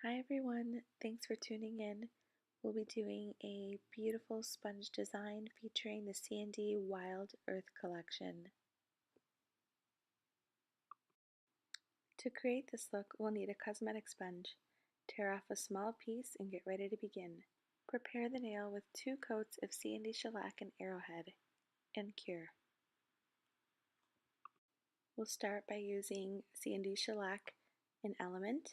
Hi everyone, thanks for tuning in. We'll be doing a beautiful sponge design featuring the CND Wild Earth collection. To create this look, we'll need a cosmetic sponge. Tear off a small piece and get ready to begin. Prepare the nail with 2 coats of CND Shellac and Arrowhead, and cure. We'll start by using CND Shellac in Element,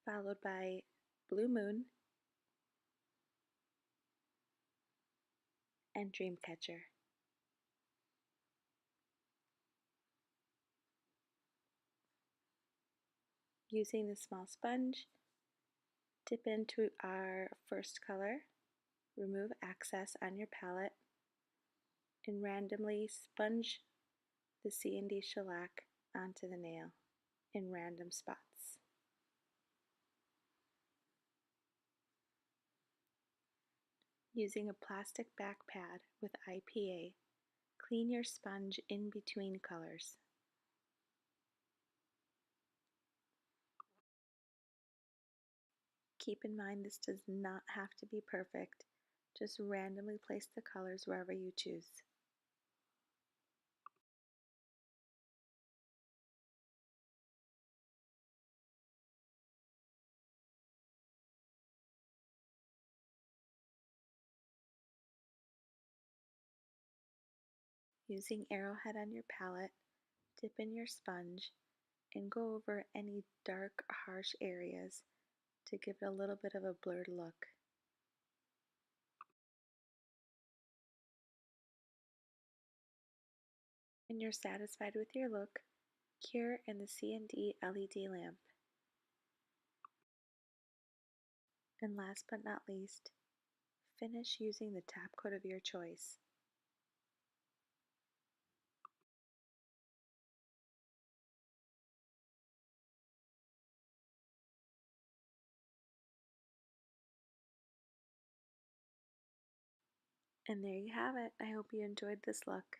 followed by Blue Moon and Dreamcatcher. Using the small sponge, dip into our first color, remove excess on your palette, and randomly sponge the CND Shellac onto the nail in random spots. Using a plastic back pad with IPA, clean your sponge in between colors. Keep in mind this does not have to be perfect, just randomly place the colors wherever you choose. Using Arrowhead on your palette, dip in your sponge and go over any dark, harsh areas to give it a little bit of a blurred look. When you're satisfied with your look, cure in the CND LED lamp. And last but not least, finish using the top coat of your choice. And there you have it. I hope you enjoyed this look.